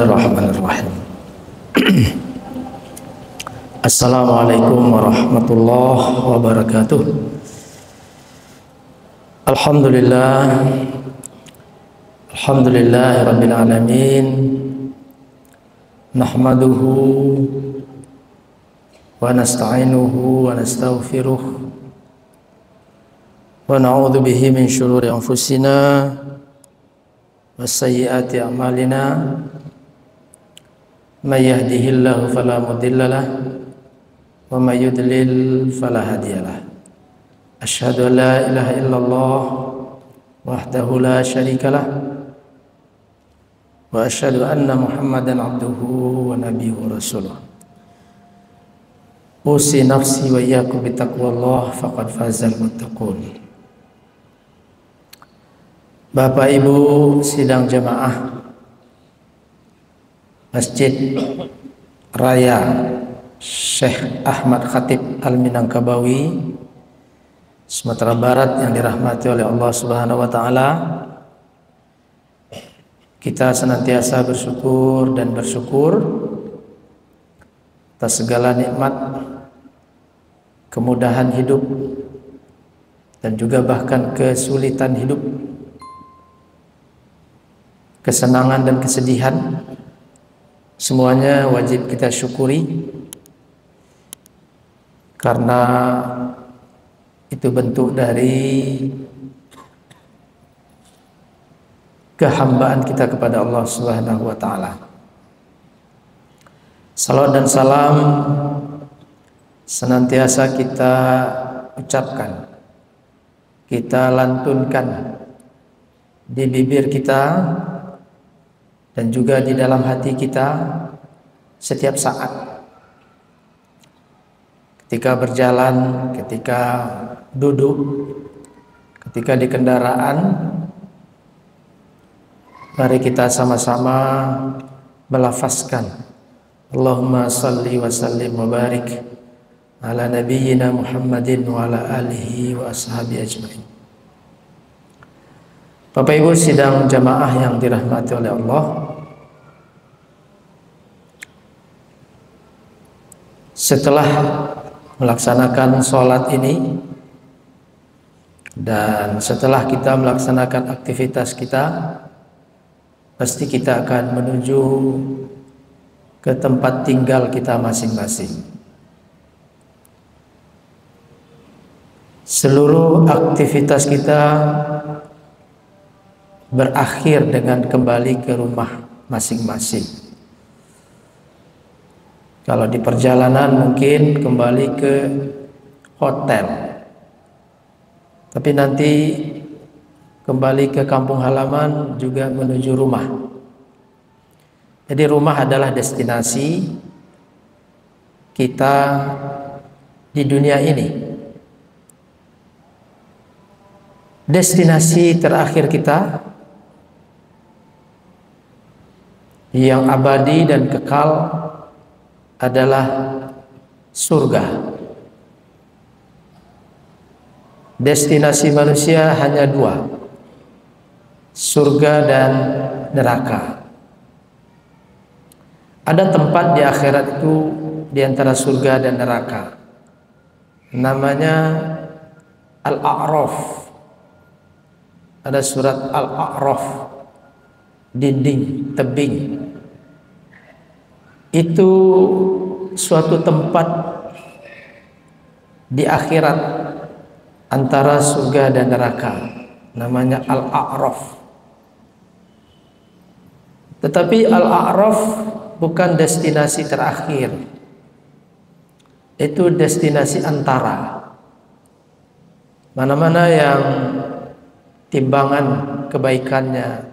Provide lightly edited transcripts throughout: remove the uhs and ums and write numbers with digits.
Bismillahirrahmanirrahim. Assalamualaikum warahmatullahi wabarakatuh. Alhamdulillah rabbil alamin. Nahmaduhu wa nasta'inuhu wa nastaghfiruh wa na'udzu bihi min syururi anfusina wa sayyiati a'malina. May yahdihillahu fala mudilla lahu wa may yudlil fala hadiyalah. Asyhadu an la ilaha illallah wahdahu la syarikalah wa asyhadu anna Muhammadan abduhu wa nabiyuhu rasuluh. Usi nafsi wa iyyakum bittaqwallah faqad fazal muttaqun. Bapak Ibu sidang jamaah Masjid Raya Syekh Ahmad Khatib Al-Minangkabawi Sumatera Barat yang dirahmati oleh Allah Subhanahu wa taala, kita senantiasa bersyukur dan bersyukur atas segala nikmat, kemudahan hidup, dan juga bahkan kesulitan hidup, kesenangan dan kesedihan. Semuanya wajib kita syukuri karena itu bentuk dari kehambaan kita kepada Allah Subhanahu wa taala. Salawat dan salam senantiasa kita ucapkan, kita lantunkan di bibir kita dan juga di dalam hati kita setiap saat, ketika berjalan, ketika duduk, ketika di kendaraan. Mari kita sama-sama melafazkan Allahumma salli wa sallim wa barik ala nabiyyina Muhammadin wa ala alihi wa ashabihi ajma'in. Bapak Ibu sidang jamaah yang dirahmati oleh Allah, setelah melaksanakan sholat ini dan setelah kita melaksanakan aktivitas kita, pasti kita akan menuju ke tempat tinggal kita masing-masing. Seluruh aktivitas kita berakhir dengan kembali ke rumah masing-masing. Kalau di perjalanan mungkin kembali ke hotel, tapi nanti kembali ke kampung halaman juga menuju rumah. Jadi rumah adalah destinasi kita di dunia ini, destinasi terakhir kita yang abadi dan kekal adalah surga. Destinasi manusia hanya dua, surga dan neraka. Ada tempat di akhirat itu di antara surga dan neraka, namanya Al-A'raf. Ada surat Al-A'raf, dinding, tebing. Itu suatu tempat di akhirat antara surga dan neraka, namanya Al-A'raf. Tetapi Al-A'raf bukan destinasi terakhir, itu destinasi antara. Mana-mana yang timbangan kebaikannya,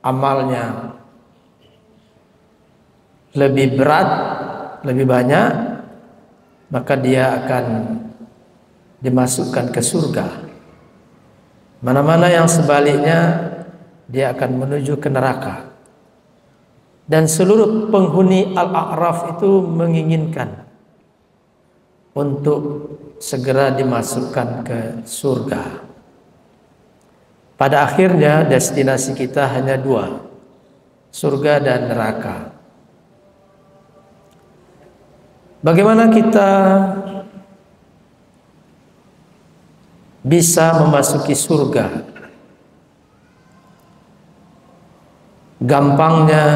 amalnya lebih berat, lebih banyak, maka dia akan dimasukkan ke surga. Mana-mana yang sebaliknya, dia akan menuju ke neraka. Dan seluruh penghuni Al-A'raf itu menginginkan untuk segera dimasukkan ke surga. Pada akhirnya destinasi kita hanya dua, surga dan neraka. Bagaimana kita bisa memasuki surga? Gampangnya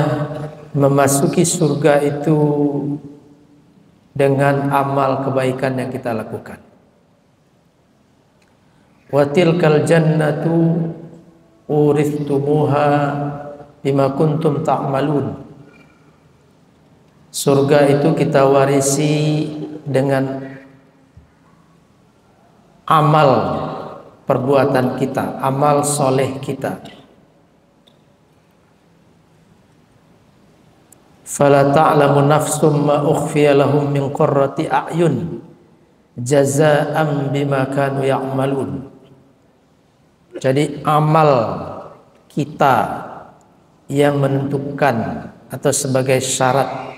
memasuki surga itu dengan amal kebaikan yang kita lakukan. Wa tilkal jannatu uristumuha bima kuntum ta'malun. Surga itu kita warisi dengan amal perbuatan kita, amal soleh kita. Fala ta'lamu nafsum ma ukhfiya lahum min qurrati a'yun jazaa'an bima kanu ya'malun. Jadi amal kita yang menentukan atau sebagai syarat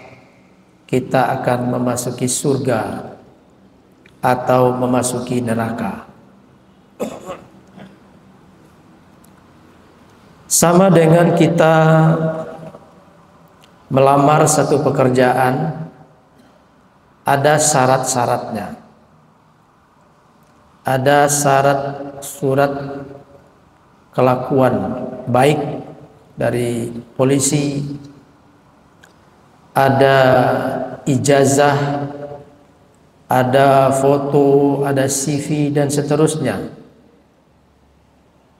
kita akan memasuki surga atau memasuki neraka. Sama dengan kita melamar satu pekerjaan, ada syarat-syaratnya. Ada syarat surat kelakuan baik dari polisi, ada ijazah, ada foto, ada CV dan seterusnya.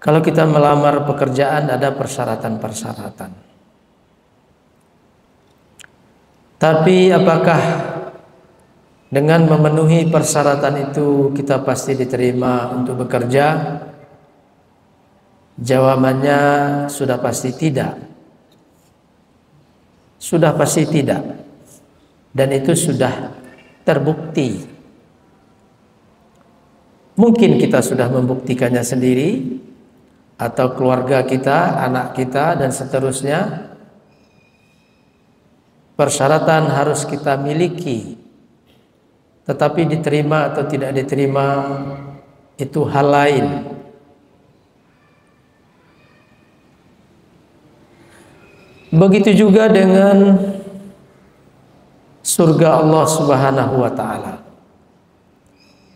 Kalau kita melamar pekerjaan ada persyaratan-persyaratan. Tapi apakah dengan memenuhi persyaratan itu kita pasti diterima untuk bekerja? Jawabannya sudah pasti tidak. Sudah pasti tidak. Dan itu sudah terbukti. Mungkin kita sudah membuktikannya sendiri, atau keluarga kita, anak kita dan seterusnya. Persyaratan harus kita miliki, tetapi diterima atau tidak diterima itu hal lain. Begitu juga dengan surga Allah Subhanahu wa ta'ala.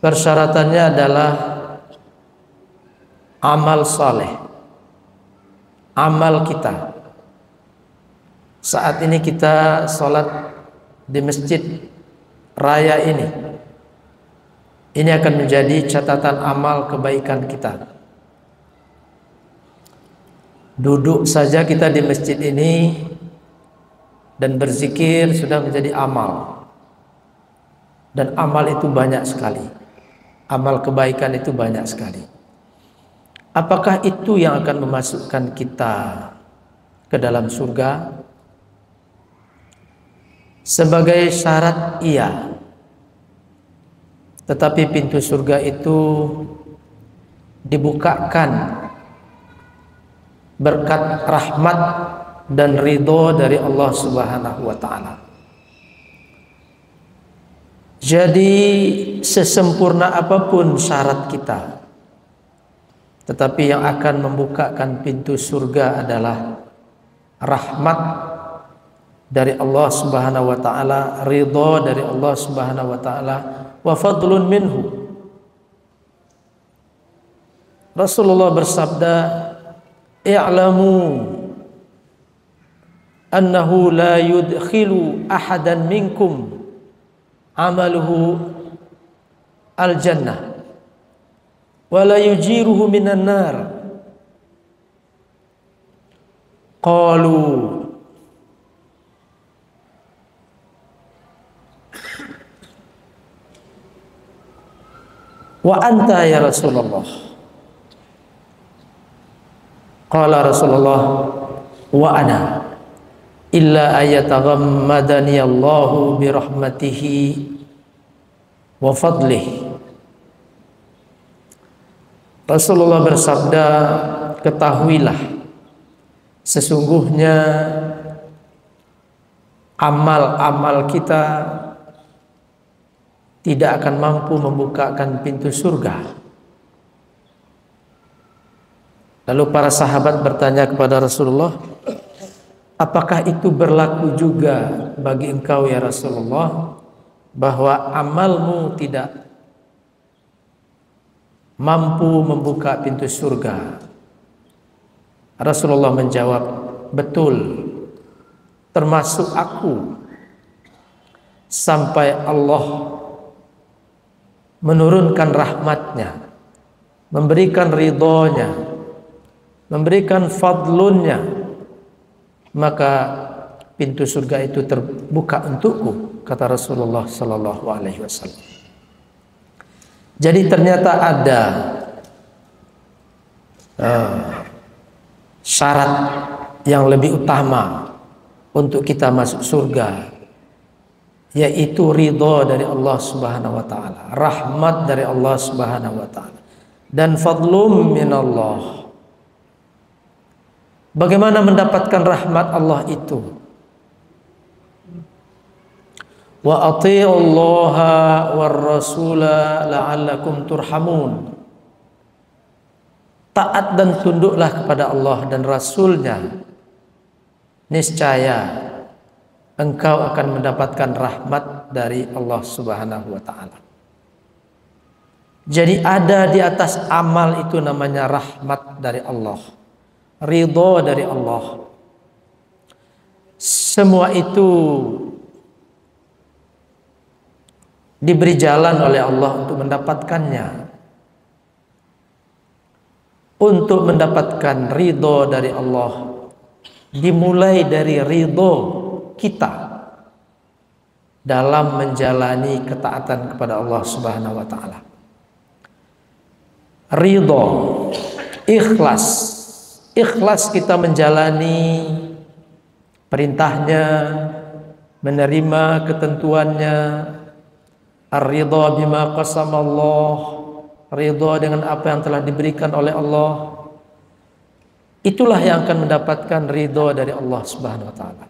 Persyaratannya adalah amal saleh, amal kita. Saat ini kita sholat di masjid raya ini akan menjadi catatan amal kebaikan kita. Duduk saja kita di masjid ini dan berzikir sudah menjadi amal. Dan amal itu banyak sekali. Amal kebaikan itu banyak sekali. Apakah itu yang akan memasukkan kita ke dalam surga? Sebagai syarat iya. Tetapi pintu surga itu dibukakan berkat rahmat dan ridho dari Allah Subhanahu wa ta'ala. Jadi sesempurna apapun syarat kita, tetapi yang akan membukakan pintu surga adalah rahmat dari Allah Subhanahu wa ta'ala, ridha dari Allah Subhanahu wa ta'ala, wa fadlun minhu. Rasulullah bersabda, "I'lamu annahu la yudkhilu ahadan minkum amaluhu al-jannah wa la yujiruhu minan nar." Qalu wa anta ya Rasulullah. Qala Rasulullah, wa ana illa ayataghammadani Allahu bi rahmatihi wa fadlihi. Rasulullah bersabda, ketahuilah sesungguhnya amal-amal kita tidak akan mampu membukakan pintu surga. Lalu para sahabat bertanya kepada Rasulullah, Apakah itu berlaku juga bagi engkau ya Rasulullah, bahwa amalmu tidak mampu membuka pintu surga? Rasulullah menjawab, betul, termasuk aku, sampai Allah menurunkan rahmatnya, memberikan ridhonya, memberikan fadlunnya, maka pintu surga itu terbuka untukku, kata Rasulullah Sallallahu Alaihi Wasallam. Jadi ternyata ada syarat yang lebih utama untuk kita masuk surga, yaitu ridho dari Allah Subhanahu wa taala, rahmat dari Allah Subhanahu wa taala, dan fadlum minallah. Bagaimana mendapatkan rahmat Allah itu? Wa atiullaha war rasula la'allakum turhamun. Taat dan tunduklah kepada Allah dan Rasulnya, niscaya engkau akan mendapatkan rahmat dari Allah Subhanahu wa taala. Jadi ada di atas amal itu namanya rahmat dari Allah, ridho dari Allah. Semua itu diberi jalan oleh Allah untuk mendapatkannya. Untuk mendapatkan ridho dari Allah, dimulai dari ridho kita dalam menjalani ketaatan kepada Allah Subhanahu wa taala. Ridho, ikhlas, ikhlas kita menjalani perintahnya, menerima ketentuannya. Ar-ridha bima qasamallah, ridha dengan apa yang telah diberikan oleh Allah. Itulah yang akan mendapatkan ridha dari Allah Subhanahu wa taala.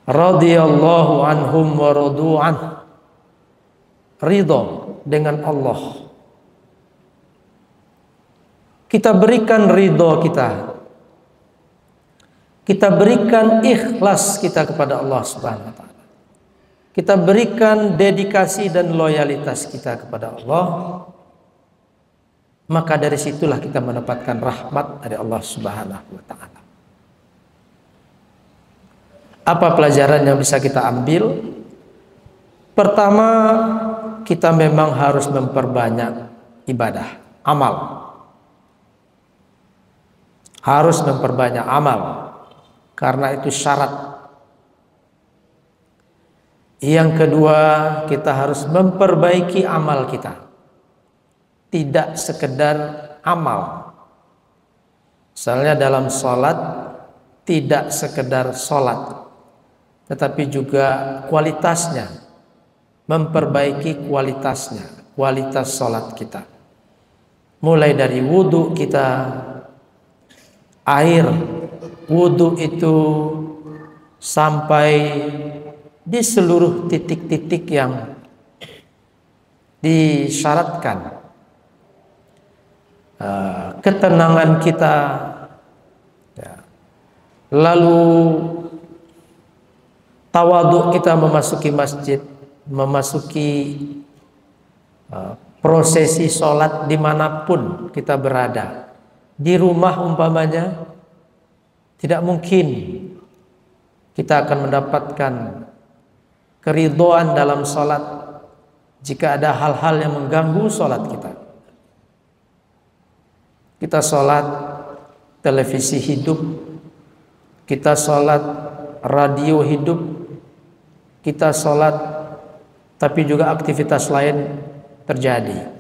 Radhiyallahu anhum wa radu an, ridha dengan Allah. Kita berikan ridha kita berikan ikhlas kita kepada Allah Subhanahu wa taala. Kita berikan dedikasi dan loyalitas kita kepada Allah, maka dari situlah kita mendapatkan rahmat dari Allah Subhanahu wa taala. Apa pelajaran yang bisa kita ambil? Pertama, kita memang harus memperbanyak ibadah, amal. Harus memperbanyak amal, karena itu syarat. Yang kedua, kita harus memperbaiki amal kita. Tidak sekedar amal. Misalnya dalam sholat, tidak sekedar sholat, tetapi juga kualitasnya. Memperbaiki kualitasnya, kualitas sholat kita. Mulai dari wudhu kita, air wudhu itu sampai di seluruh titik-titik yang disyaratkan. Ketenangan kita, ya. Lalu tawadhu kita memasuki masjid, memasuki prosesi sholat dimanapun kita berada. Di rumah umpamanya, tidak mungkin kita akan mendapatkan keridhaan dalam sholat jika ada hal-hal yang mengganggu sholat kita. Kita sholat televisi hidup, kita sholat radio hidup, kita sholat tapi juga aktivitas lain terjadi.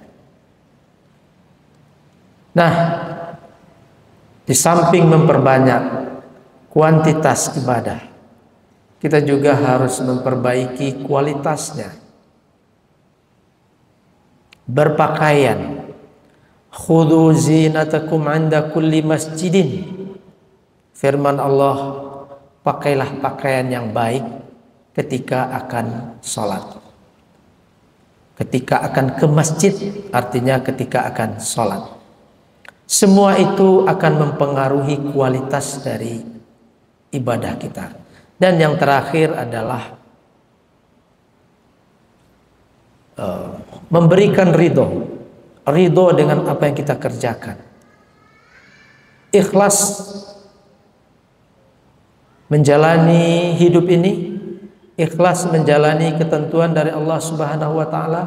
Nah, di samping memperbanyak kuantitas ibadah, kita juga harus memperbaiki kualitasnya. Berpakaian, khudhu zinatakum 'inda kulli masjidin. Firman Allah, pakailah pakaian yang baik ketika akan sholat. Ketika akan ke masjid, artinya ketika akan sholat. Semua itu akan mempengaruhi kualitas dari ibadah kita. Dan yang terakhir adalah memberikan ridho dengan apa yang kita kerjakan. Ikhlas menjalani hidup ini, ikhlas menjalani ketentuan dari Allah Subhanahu wa taala.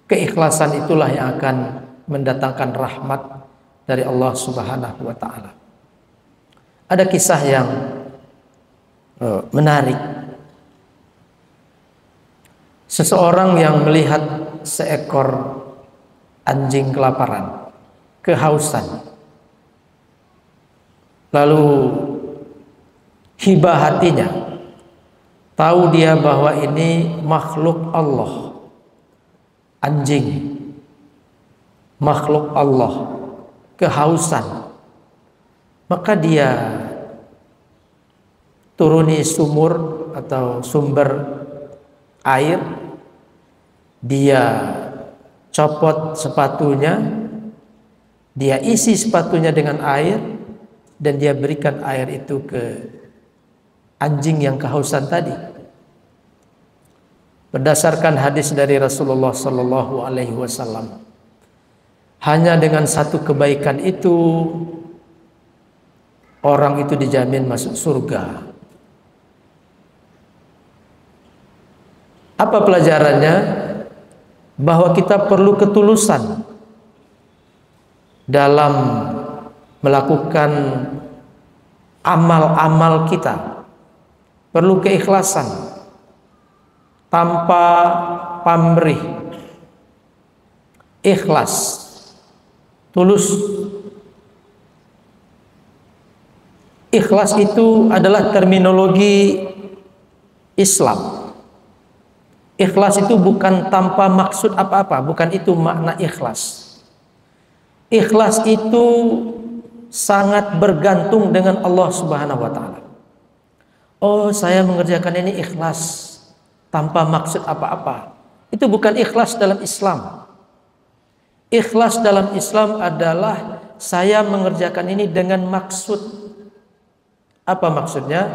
Keikhlasan itulah yang akan mendatangkan rahmat dari Allah Subhanahu wa taala. Ada kisah yang menarik. Seseorang yang melihat seekor anjing kelaparan, kehausan, lalu hibah hatinya, tahu dia bahwa ini makhluk Allah, anjing makhluk Allah, kehausan, maka dia turuni sumur atau sumber air, dia copot sepatunya, dia isi sepatunya dengan air, dan dia berikan air itu ke anjing yang kehausan tadi. Berdasarkan hadis dari Rasulullah Sallallahu Alaihi Wasallam, hanya dengan satu kebaikan itu orang itu dijamin masuk surga. Apa pelajarannya? Bahwa kita perlu ketulusan dalam melakukan amal-amal kita. Perlu keikhlasan tanpa pamrih. Ikhlas, tulus. Ikhlas itu adalah terminologi Islam. Ikhlas itu bukan tanpa maksud apa-apa, bukan itu makna ikhlas. Ikhlas itu sangat bergantung dengan Allah Subhanahu wa taala. Oh, saya mengerjakan ini ikhlas tanpa maksud apa-apa. Itu bukan ikhlas dalam Islam. Ikhlas dalam Islam adalah saya mengerjakan ini dengan maksud. Apa maksudnya?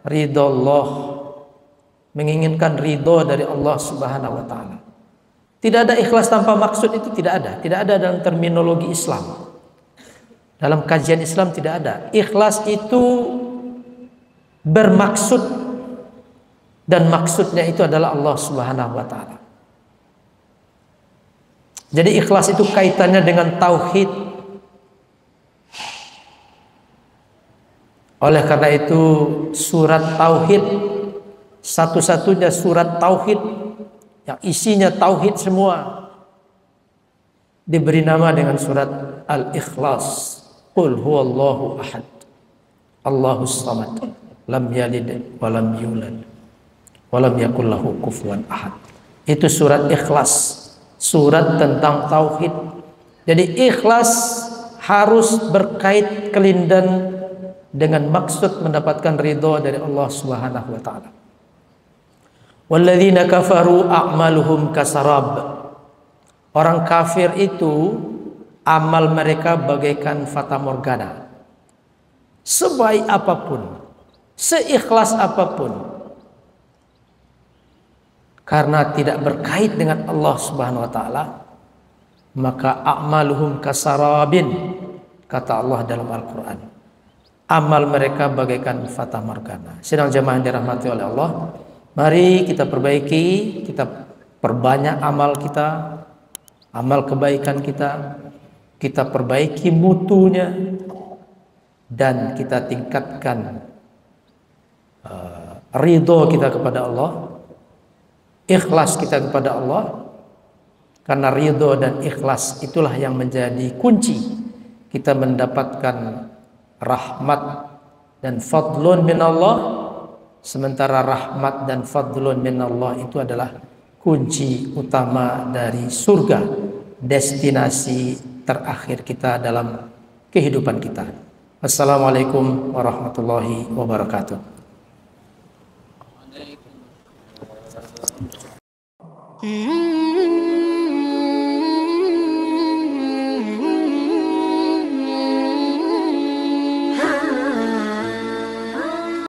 Ridho Allah. Menginginkan ridho dari Allah Subhanahu wa taala. Tidak ada ikhlas tanpa maksud, itu tidak ada. Tidak ada dalam terminologi Islam. Dalam kajian Islam tidak ada. Ikhlas itu bermaksud, dan maksudnya itu adalah Allah Subhanahu wa taala. Jadi ikhlas itu kaitannya dengan tauhid. Oleh karena itu surat tauhid, satu-satunya surat tauhid yang isinya tauhid semua, diberi nama dengan surat Al-Ikhlas. Qul huwallahu ahad, Allahus samad, lam yalid wa lam yulad wa lam yakul lahu kufuwan ahad. Itu surat Ikhlas, surat tentang tauhid. Jadi ikhlas harus berkait kelindan dengan maksud mendapatkan ridho dari Allah Subhanahu wa taala. Walladzina kafaru a'maluhum kasarab. Orang kafir itu amal mereka bagaikan fata morgana. Sebaik apapun, seikhlas apapun, karena tidak berkait dengan Allah Subhanahu wa taala, maka a'maluhum kasarabin, kata Allah dalam Al-Qur'an. Amal mereka bagaikan fata morgana. Sidang jemaah yang dirahmati oleh Allah, mari kita perbaiki, kita perbanyak amal kita, amal kebaikan kita perbaiki mutunya, dan kita tingkatkan ridho kita kepada Allah, ikhlas kita kepada Allah. Karena ridho dan ikhlas itulah yang menjadi kunci kita mendapatkan rahmat dan fadlun min Allah. Sementara rahmat dan fadlun min Allah itu adalah kunci utama dari surga, destinasi terakhir kita dalam kehidupan kita. Assalamualaikum warahmatullahi wabarakatuh.